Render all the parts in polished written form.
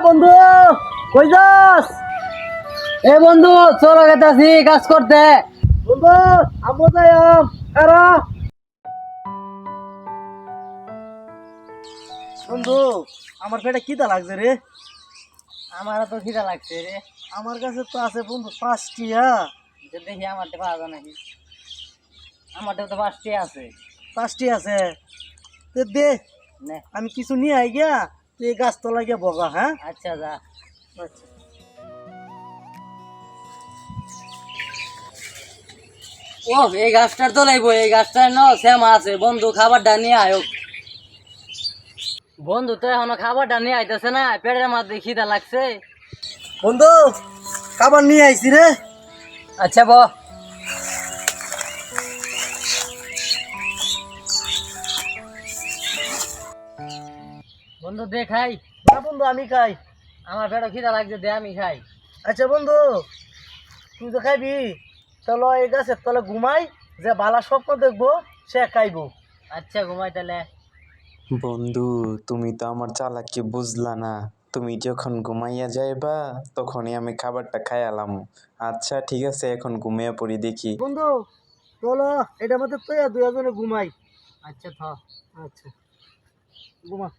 বন্ধু কই যাস? এ বন্ধু চলে গেতাছি কাজ করতে। বন্ধু আমো যাইম কারা বন্ধু, আমার পেটে খিদা লাগছে রে। আমারও তো খিদা লাগছে রে। আমার কাছে তো আছে বন্ধু 5টিয়া। দেখি আমারটা পাওয়া যায় নাকি। আমারটা তো 5টি আছে। 5টি আছে, দে নে আমি কিছু নিয়ে আই গিয়া, তুই এই গাছতলা গিয়া বগা। হ্যাঁ আচ্ছা যা। আচ্ছা। ও এই গাছটার তো লাইব, এই গাছটার ন শ্যামা আছে। বন্ধু খাবারটা নিয়ে আয়। বন্ধু তো এখনো খাবারটা নিয়ে আইতেছে না, পেটের মধ্যে খিদা লাগছে। বন্ধু খাবার নিয়ে আইছি রে। আচ্ছা বন্ধু দে খাই। না বন্ধু আমি খাই। আমার পেটে খিদা লাগছে, দে আমি খাই। আচ্ছা বন্ধু, তুই তো খাইবি, চলো এই গাছের তলে ঘুমাই, যে বালা স্বপ্ন দেখবো সে খাইবো। আচ্ছা ঘুমাই তাহলে। বন্ধু, তুমি তো আমার চালাকি বুঝলা না। তুমি যখন ঘুমাইয়া যাইবা তখনই আমি খাবারটা খাইয়ালাম। আচ্ছা ঠিক আছে, এখন ঘুমিয়ে পড়ি দেখি। বন্ধু চলো এটা মধ্যে তো দুজনে ঘুমাই। আচ্ছা আচ্ছা ঘুমা।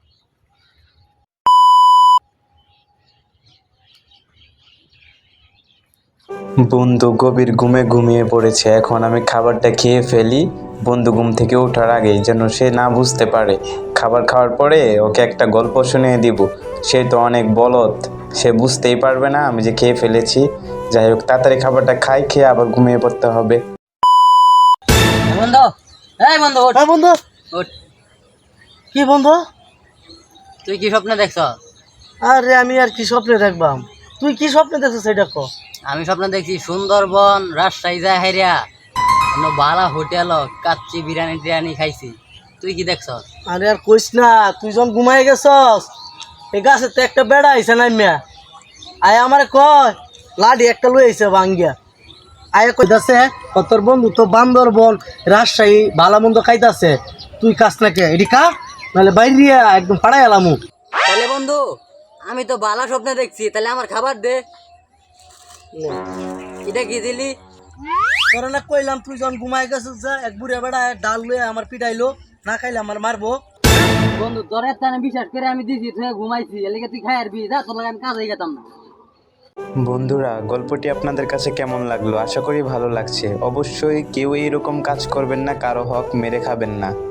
বন্ধু গভীর ঘুমে ঘুমিয়ে পড়েছে, এখন আমি খাবারটা খেয়ে ফেলি। বন্ধু ঘুম থেকে ওঠার আগেই যেন সে না বুঝতে পারে। খাবার খাওয়ার পরে ওকে একটা গল্প শুনিয়ে দিব। সে তো অনেক বলদ, সে বুঝতেই পারবে না আমি যে খেয়ে ফেলেছি। যাই হোক, তাড়াতাড়ি খাবারটা খাই, খেয়ে আবার ঘুমিয়ে পড়তে হবে। বন্ধু, এই বন্ধু ওঠ। হ্যাঁ বন্ধু। ওঠ। কি বন্ধু? তুই কি স্বপ্ন দেখছ? আরে আমি আর কি স্বপ্নে দেখবাম, তুই কি স্বপ্নে দেখছিস সেটা ক। আমি স্বপ্ন দেখছি সুন্দরবন রাজশাহী যায় হেরিয়া বালা হোটেল কাচ্চি বিরিয়ানি টিরিয়ানি খাইছি। তুই কি দেখছ? আরে আর কইস না, তুই যখন ঘুমাই গেছস এই গাছে তো একটা বেড়া আইছে নামিয়া, আয় আমারে কয় লাডি একটা লই আইছে ভাঙ্গিয়া। আয় কইতাছে তোর বন্ধু তো বান্দরবন রাজশাহী ভালো মন্দ খাইতাছে, তুই কাছ নাকি এটি কা, নাহলে বাইরিয়া একদম ফাড়াই এলামু। তাহলে বন্ধু আমি তো বালা স্বপ্ন দেখছি, তাহলে আমার খাবার দে। এটা কি দিলি? তোর না কইলাম তুই যখন ঘুমাই গেছিস যা এক বুড়া বেড়া ডাল লয়ে আমার পিটাইলো, না খাইলে আমার মারবো। বন্ধু তোর একটা বিশ্বাস করে আমি দিছি, তুই ঘুমাইছি, এলাকা তুই খাই আরবি যা, তোর লাগে আমি কাজে গেতাম না। বন্ধুরা, গল্পটি আপনাদের কাছে কেমন লাগলো? আশা করি ভালো লাগছে। অবশ্যই কেউ এইরকম কাজ করবেন না, কারো হক মেরে খাবেন না।